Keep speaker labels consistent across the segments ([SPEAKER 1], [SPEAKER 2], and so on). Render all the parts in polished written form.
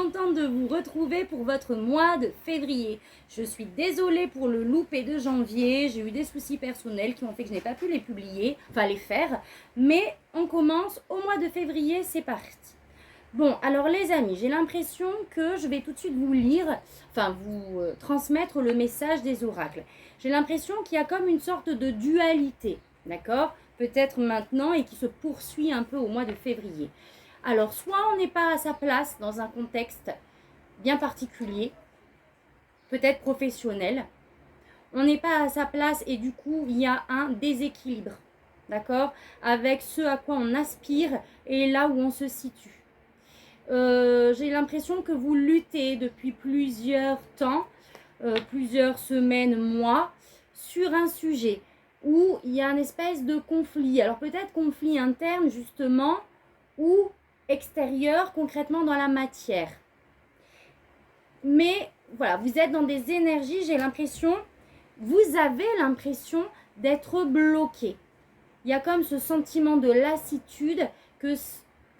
[SPEAKER 1] contente de vous retrouver pour votre mois de février. Je suis désolée pour le loupé de janvier. J'ai eu des soucis personnels qui ont fait que je n'ai pas pu les publier, enfin les faire. Mais on commence au mois de février, c'est parti. Bon, alors les amis, j'ai l'impression que je vais tout de suite vous lire, vous transmettre le message des oracles. J'ai l'impression qu'il y a comme une sorte de dualité, d'accord? Peut-être maintenant et qui se poursuit un peu au mois de février. Alors, soit on n'est pas à sa place dans un contexte bien particulier, peut-être professionnel. On n'est pas à sa place et du coup, il y a un déséquilibre, d'accord? Avec ce à quoi on aspire et là où on se situe. J'ai l'impression que vous luttez depuis plusieurs temps, plusieurs semaines, mois, sur un sujet où il y a une espèce de conflit. Alors peut-être conflit interne justement ou extérieur concrètement dans la matière. Mais voilà, vous êtes dans des énergies, vous avez l'impression d'être bloqué. Il y a comme ce sentiment de lassitude que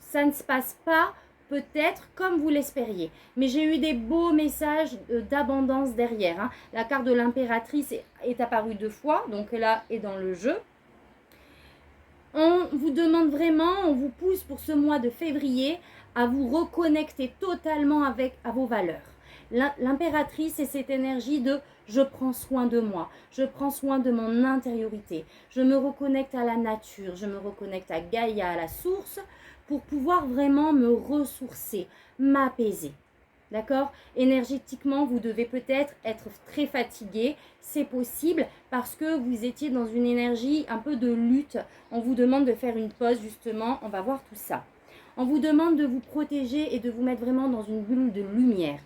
[SPEAKER 1] ça ne se passe pas peut-être comme vous l'espériez. Mais j'ai eu des beaux messages d'abondance derrière. Hein. La carte de l'impératrice est apparue 2 fois, donc là est dans le jeu. On vous demande vraiment, on vous pousse pour ce mois de février à vous reconnecter totalement à vos valeurs. L'impératrice, c'est cette énergie de je prends soin de moi, je prends soin de mon intériorité, je me reconnecte à la nature, je me reconnecte à Gaïa, à la source, pour pouvoir vraiment me ressourcer, m'apaiser. D'accord? Énergétiquement, vous devez peut-être être très fatigué. C'est possible parce que vous étiez dans une énergie un peu de lutte. On vous demande de faire une pause justement. On va voir tout ça. On vous demande de vous protéger et de vous mettre vraiment dans une bulle de lumière.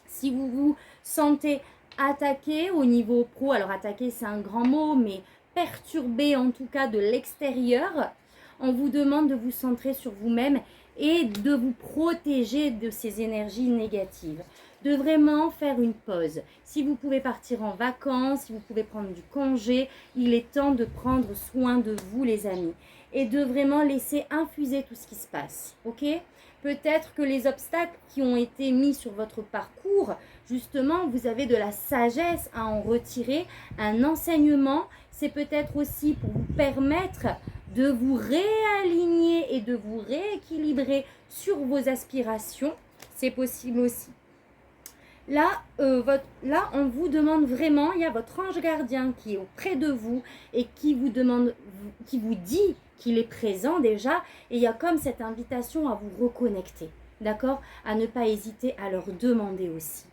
[SPEAKER 1] Si vous vous sentez attaqué au niveau pro, alors attaqué c'est un grand mot, mais perturbé en tout cas de l'extérieur, on vous demande de vous centrer sur vous-même et de vous protéger de ces énergies négatives. De vraiment faire une pause. Si vous pouvez partir en vacances, si vous pouvez prendre du congé, il est temps de prendre soin de vous les amis. Et de vraiment laisser infuser tout ce qui se passe. Ok ? Peut-être que les obstacles qui ont été mis sur votre parcours, justement, vous avez de la sagesse à en retirer, un enseignement. C'est peut-être aussi pour vous permettre de vous réaligner et de vous rééquilibrer sur vos aspirations. C'est possible aussi. Là, on vous demande vraiment, il y a votre ange gardien qui est auprès de vous et qui vous dit qu'il est présent déjà. Et il y a comme cette invitation à vous reconnecter, d'accord? À ne pas hésiter à leur demander aussi.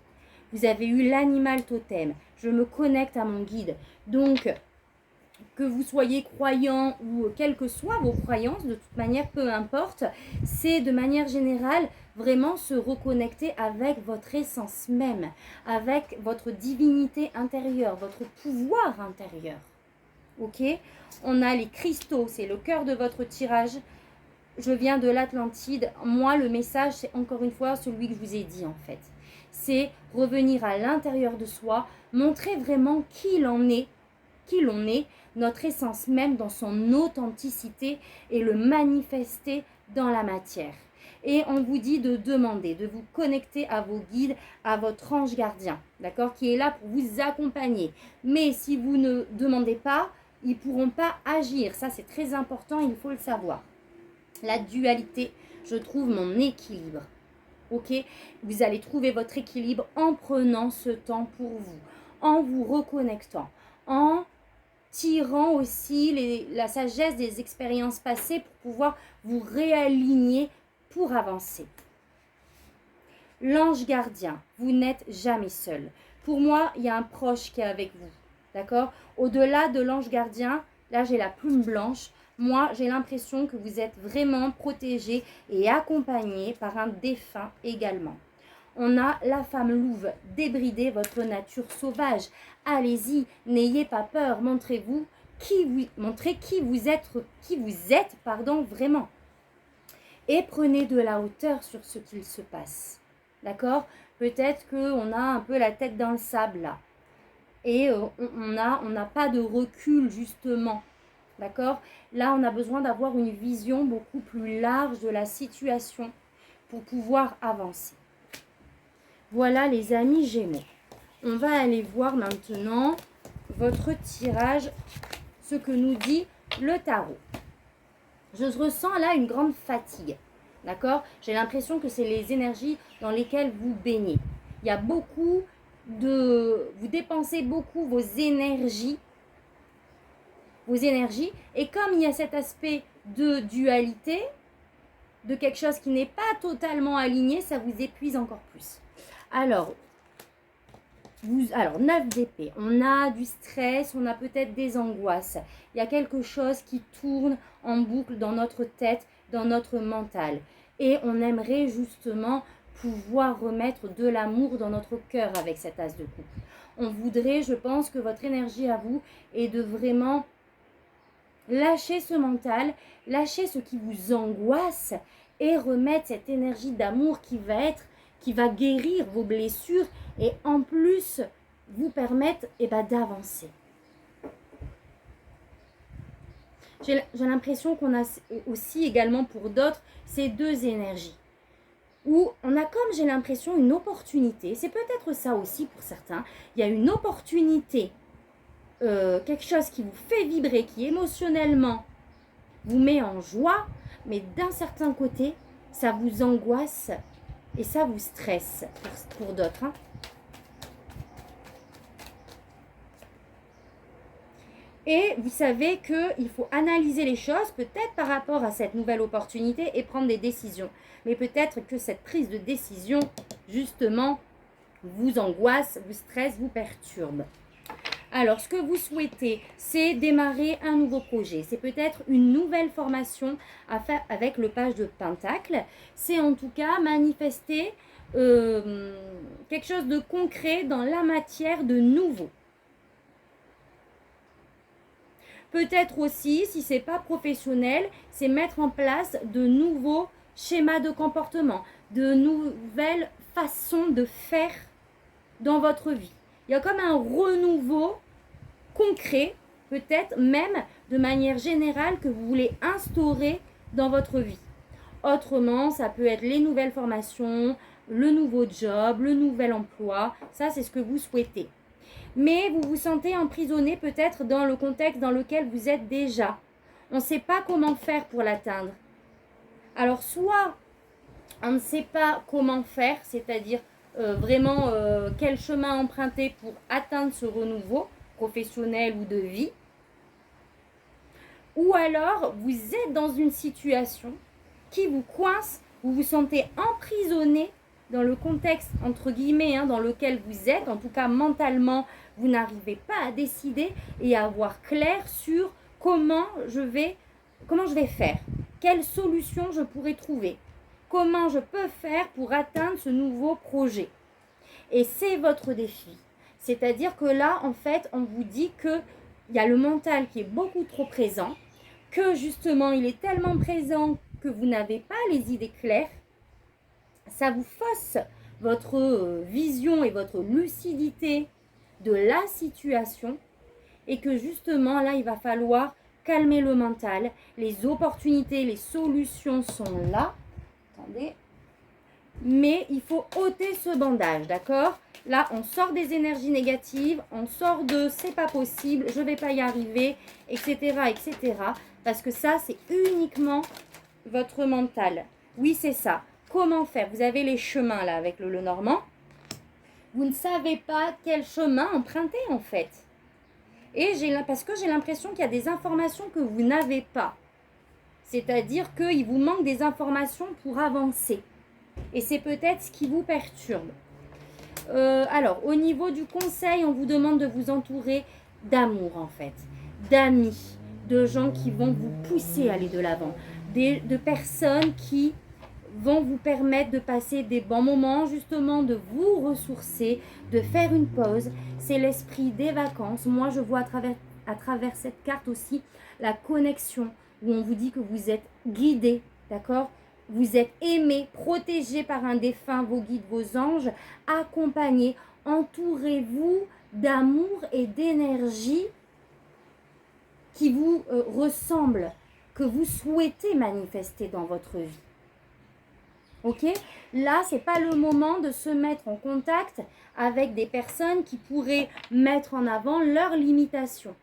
[SPEAKER 1] Vous avez eu l'animal totem. Je me connecte à mon guide. Donc, que vous soyez croyant ou quelles que soient vos croyances, de toute manière, peu importe, c'est de manière générale vraiment se reconnecter avec votre essence même, avec votre divinité intérieure, votre pouvoir intérieur. Ok? On a les cristaux, c'est le cœur de votre tirage. Je viens de l'Atlantide. Moi, le message, c'est encore une fois celui que je vous ai dit en fait. C'est revenir à l'intérieur de soi, montrer vraiment qui l'on est, notre essence même dans son authenticité et le manifester dans la matière. Et on vous dit de demander, de vous connecter à vos guides, à votre ange gardien, d'accord, qui est là pour vous accompagner. Mais si vous ne demandez pas, ils ne pourront pas agir. Ça, c'est très important, il faut le savoir. La dualité, je trouve mon équilibre. Ok, vous allez trouver votre équilibre en prenant ce temps pour vous, en vous reconnectant, en tirant aussi la sagesse des expériences passées pour pouvoir vous réaligner pour avancer. L'ange gardien, vous n'êtes jamais seul. Pour moi, il y a un proche qui est avec vous, d'accord? Au-delà de l'ange gardien, là j'ai la plume blanche. Moi, j'ai l'impression que vous êtes vraiment protégé et accompagné par un défunt également. On a la femme louve, débridez votre nature sauvage. Allez-y, n'ayez pas peur, montrez qui vous êtes vraiment. Et prenez de la hauteur sur ce qu'il se passe. D'accord? Peut-être qu'on a un peu la tête dans le sable là. Et on n'a pas de recul justement. D'accord? Là, on a besoin d'avoir une vision beaucoup plus large de la situation pour pouvoir avancer. Voilà les amis Gémeaux. On va aller voir maintenant votre tirage, ce que nous dit le tarot. Je ressens là une grande fatigue, d'accord? J'ai l'impression que c'est les énergies dans lesquelles vous baignez. Il y a beaucoup de... Vous dépensez beaucoup vos énergies. Et comme il y a cet aspect de dualité, de quelque chose qui n'est pas totalement aligné, ça vous épuise encore plus. Alors 9 d'épée, on a du stress, on a peut-être des angoisses. Il y a quelque chose qui tourne en boucle dans notre tête, dans notre mental. Et on aimerait justement pouvoir remettre de l'amour dans notre cœur avec cet as de coupe. On voudrait, je pense que votre énergie à vous est de vraiment lâcher ce mental, lâcher ce qui vous angoisse et remettre cette énergie d'amour qui va guérir vos blessures et en plus vous permettre d'avancer. J'ai l'impression qu'on a aussi également pour d'autres ces deux énergies où on a comme j'ai l'impression une opportunité, c'est peut-être ça aussi pour certains, il y a une opportunité, quelque chose qui vous fait vibrer, qui émotionnellement vous met en joie, mais d'un certain côté, ça vous angoisse et ça vous stresse pour d'autres. Hein. Et vous savez qu'il faut analyser les choses, peut-être par rapport à cette nouvelle opportunité et prendre des décisions. Mais peut-être que cette prise de décision, justement, vous angoisse, vous stresse, vous perturbe. Alors, ce que vous souhaitez, c'est démarrer un nouveau projet. C'est peut-être une nouvelle formation à faire avec le page de Pentacle. C'est en tout cas manifester quelque chose de concret dans la matière de nouveau. Peut-être aussi, si ce n'est pas professionnel, c'est mettre en place de nouveaux schémas de comportement, de nouvelles façons de faire dans votre vie. Il y a comme un renouveau concret, peut-être même de manière générale que vous voulez instaurer dans votre vie. Autrement, ça peut être les nouvelles formations, le nouveau job, le nouvel emploi. Ça, c'est ce que vous souhaitez. Mais vous vous sentez emprisonné peut-être dans le contexte dans lequel vous êtes déjà. On ne sait pas comment faire pour l'atteindre. Alors, soit on ne sait pas comment faire, c'est-à-dire vraiment quel chemin emprunter pour atteindre ce renouveau professionnel ou de vie. Ou alors, vous êtes dans une situation qui vous coince, vous vous sentez emprisonné dans le contexte, entre guillemets, dans lequel vous êtes, en tout cas mentalement, vous n'arrivez pas à décider et à avoir clair sur comment je vais faire, quelle solution je pourrais trouver, comment je peux faire pour atteindre ce nouveau projet. Et c'est votre défi. C'est-à-dire que là, en fait, on vous dit qu'il y a le mental qui est beaucoup trop présent, que justement, il est tellement présent que vous n'avez pas les idées claires. Ça vous fausse votre vision et votre lucidité de la situation et que justement là il va falloir calmer le mental, les opportunités, les solutions sont là, attendez, mais il faut ôter ce bandage, d'accord? Là on sort des énergies négatives, on sort de c'est pas possible, je vais pas y arriver, etc., parce que ça c'est uniquement votre mental. Oui, c'est ça. Comment faire? Vous avez les chemins là avec le Lenormand. Vous ne savez pas quel chemin emprunter en fait. Et parce que j'ai l'impression qu'il y a des informations que vous n'avez pas. C'est-à-dire qu'il vous manque des informations pour avancer. Et c'est peut-être ce qui vous perturbe. Alors, au niveau du conseil, on vous demande de vous entourer d'amour en fait. D'amis, de gens qui vont vous pousser à aller de l'avant. De personnes qui vont vous permettre de passer des bons moments, justement de vous ressourcer, de faire une pause. C'est l'esprit des vacances. Moi, je vois à travers cette carte aussi la connexion où on vous dit que vous êtes guidé, d'accord? Vous êtes aimé, protégé par un défunt, vos guides, vos anges, accompagnés. Entourez-vous d'amour et d'énergie qui vous ressemblent, que vous souhaitez manifester dans votre vie. Ok? Là, c'est pas le moment de se mettre en contact avec des personnes qui pourraient mettre en avant leurs limitations.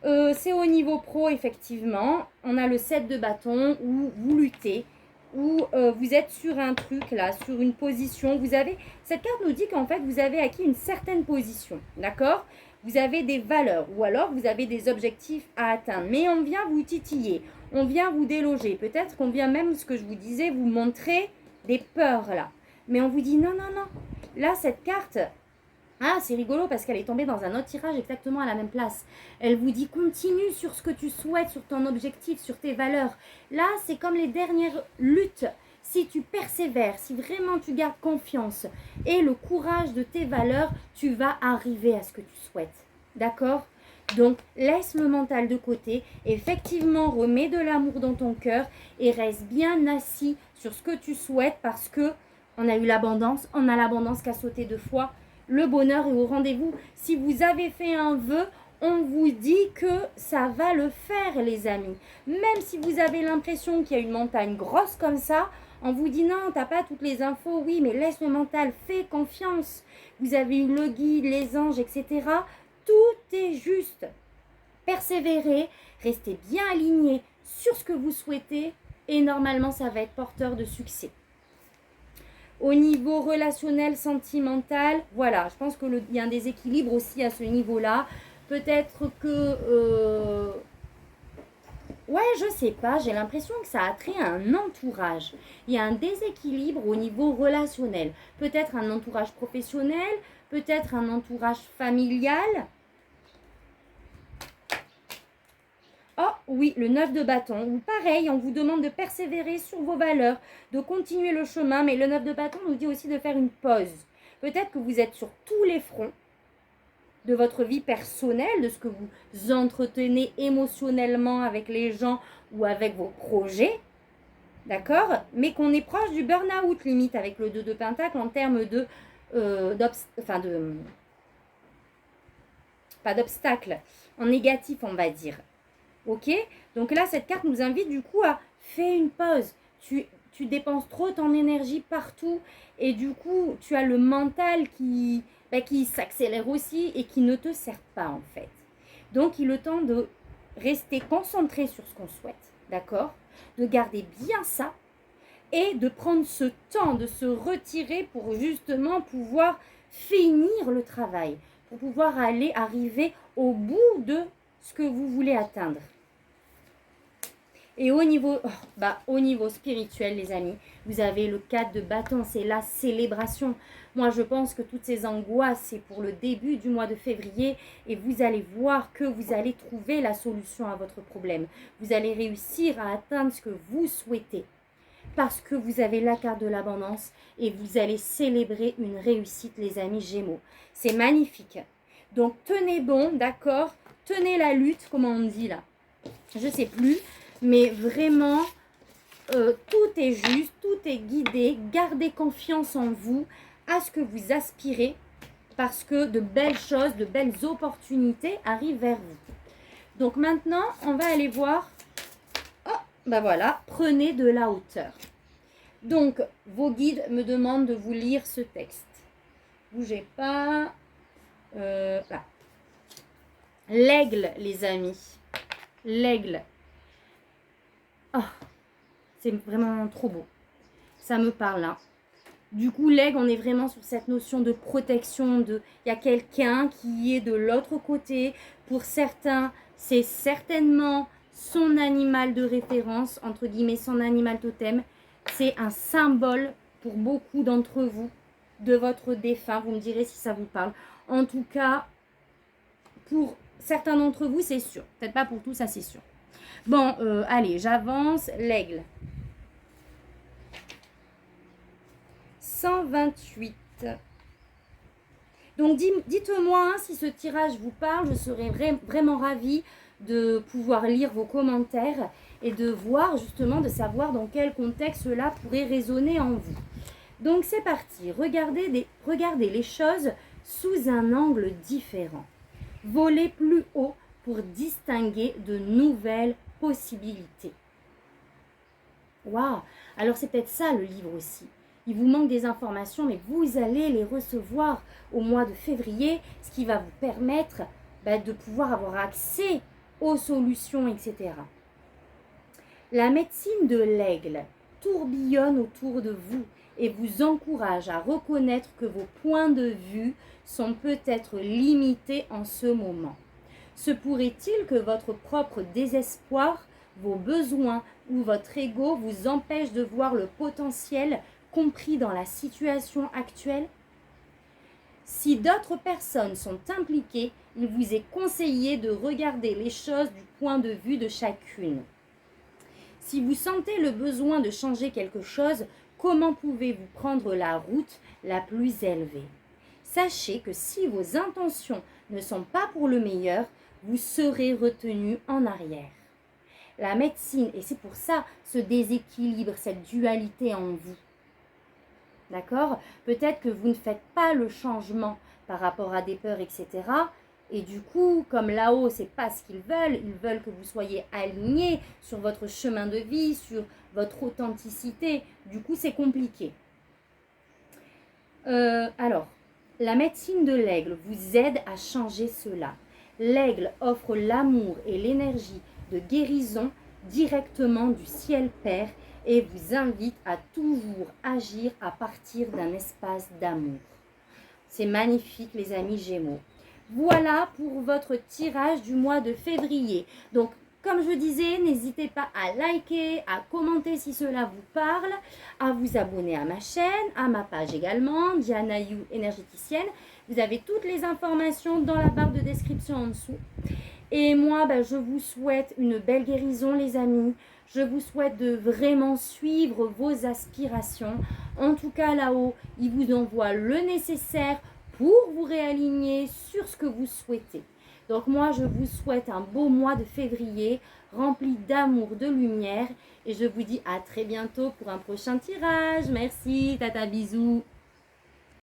[SPEAKER 1] C'est au niveau pro, effectivement. On a le 7 de bâton où vous luttez, où vous êtes sur un truc là, sur une position. Cette carte nous dit qu'en fait, vous avez acquis une certaine position, d'accord? Vous avez des valeurs ou alors vous avez des objectifs à atteindre. Mais on vient vous titiller, on vient vous déloger. Peut-être qu'on vient même, ce que je vous disais, vous montrer des peurs là. Mais on vous dit non, non, non. Là, cette carte... Ah, c'est rigolo parce qu'elle est tombée dans un autre tirage exactement à la même place. Elle vous dit continue sur ce que tu souhaites, sur ton objectif, sur tes valeurs. Là, c'est comme les dernières luttes. Si tu persévères, si vraiment tu gardes confiance et le courage de tes valeurs, tu vas arriver à ce que tu souhaites. D'accord ? Donc, laisse le mental de côté. Effectivement, remets de l'amour dans ton cœur et reste bien assis sur ce que tu souhaites parce que on a eu l'abondance, on a l'abondance qu'à sauter 2 fois. Le bonheur est au rendez-vous. Si vous avez fait un vœu, on vous dit que ça va le faire, les amis. Même si vous avez l'impression qu'il y a une montagne grosse comme ça, on vous dit non, t'as pas toutes les infos. Oui, mais laisse le mental, fais confiance. Vous avez eu le guide, les anges, etc. Tout est juste. Persévérez, restez bien alignés sur ce que vous souhaitez et normalement, ça va être porteur de succès. Au niveau relationnel, sentimental, voilà, je pense qu'il y a un déséquilibre aussi à ce niveau-là. Peut-être que... Ouais, je sais pas, j'ai l'impression que ça a trait à un entourage. Il y a un déséquilibre au niveau relationnel. Peut-être un entourage professionnel, peut-être un entourage familial. Oh oui, le 9 de bâton. Ou pareil, on vous demande de persévérer sur vos valeurs, de continuer le chemin. Mais le 9 de bâton nous dit aussi de faire une pause. Peut-être que vous êtes sur tous les fronts de votre vie personnelle, de ce que vous entretenez émotionnellement avec les gens ou avec vos projets. D'accord? Mais qu'on est proche du burn-out limite avec le 2 de pentacle en termes de... pas d'obstacle, en négatif on va dire. Ok, donc là, cette carte nous invite du coup à faire une pause. Tu dépenses trop ton énergie partout et du coup, tu as le mental qui s'accélère aussi et qui ne te sert pas en fait. Donc, il est le temps de rester concentré sur ce qu'on souhaite, d'accord? De garder bien ça et de prendre ce temps, de se retirer pour justement pouvoir finir le travail, pour pouvoir arriver au bout de ce que vous voulez atteindre. Et au niveau spirituel, les amis, vous avez le 4 de bâton, c'est la célébration. Moi, je pense que toutes ces angoisses, c'est pour le début du mois de février et vous allez voir que vous allez trouver la solution à votre problème. Vous allez réussir à atteindre ce que vous souhaitez parce que vous avez la carte de l'abondance et vous allez célébrer une réussite, les amis Gémeaux. C'est magnifique. Donc, tenez bon, d'accord? Tenez la lutte, comment on dit là? Je ne sais plus. Mais vraiment, tout est juste, tout est guidé. Gardez confiance en vous, à ce que vous aspirez, parce que de belles choses, de belles opportunités arrivent vers vous. Donc maintenant, on va aller voir. Oh, ben voilà, prenez de la hauteur. Donc, vos guides me demandent de vous lire ce texte. Bougez pas. Là. L'aigle, les amis. L'aigle. Oh, c'est vraiment trop beau. Ça me parle là. Du coup, l'aigle, on est vraiment sur cette notion de protection. Il y a quelqu'un qui est de l'autre côté. Pour certains, c'est certainement son animal de référence, entre guillemets, son animal totem. C'est un symbole pour beaucoup d'entre vous de votre défunt. Vous me direz si ça vous parle. En tout cas, pour certains d'entre vous, c'est sûr. Peut-être pas pour tous, ça c'est sûr. Bon, allez, j'avance. L'aigle. 128. Donc, dites-moi si ce tirage vous parle. Je serais vraiment ravie de pouvoir lire vos commentaires et de voir justement, de savoir dans quel contexte cela pourrait résonner en vous. Donc, c'est parti. Regardez les choses sous un angle différent. Volez plus haut pour distinguer de nouvelles possibilités. Waouh! Alors c'est peut-être ça le livre aussi. Il vous manque des informations, mais vous allez les recevoir au mois de février, ce qui va vous permettre de pouvoir avoir accès aux solutions, etc. La médecine de l'aigle tourbillonne autour de vous et vous encourage à reconnaître que vos points de vue sont peut-être limités en ce moment. Se pourrait-il que votre propre désespoir, vos besoins ou votre ego vous empêche de voir le potentiel compris dans la situation actuelle? Si d'autres personnes sont impliquées, il vous est conseillé de regarder les choses du point de vue de chacune. Si vous sentez le besoin de changer quelque chose, comment pouvez-vous prendre la route la plus élevée? Sachez que si vos intentions ne sont pas pour le meilleur, vous serez retenu en arrière. La médecine, et c'est pour ça ce déséquilibre, cette dualité en vous. D'accord? Peut-être que vous ne faites pas le changement par rapport à des peurs, etc. Et du coup, comme là-haut, c'est pas ce qu'ils veulent que vous soyez aligné sur votre chemin de vie, sur votre authenticité. Du coup, c'est compliqué. Alors, la médecine de l'aigle vous aide à changer cela. L'aigle offre l'amour et l'énergie de guérison directement du ciel Père et vous invite à toujours agir à partir d'un espace d'amour. C'est magnifique les amis Gémeaux. Voilà pour votre tirage du mois de février. Donc, comme je disais, n'hésitez pas à liker, à commenter si cela vous parle, à vous abonner à ma chaîne, à ma page également, Diana You énergéticienne. Vous avez toutes les informations dans la barre de description en dessous. Et moi, je vous souhaite une belle guérison les amis. Je vous souhaite de vraiment suivre vos aspirations. En tout cas, là-haut, il vous envoie le nécessaire pour vous réaligner sur ce que vous souhaitez. Donc moi, je vous souhaite un beau mois de février rempli d'amour, de lumière. Et je vous dis à très bientôt pour un prochain tirage. Merci, tata, bisous.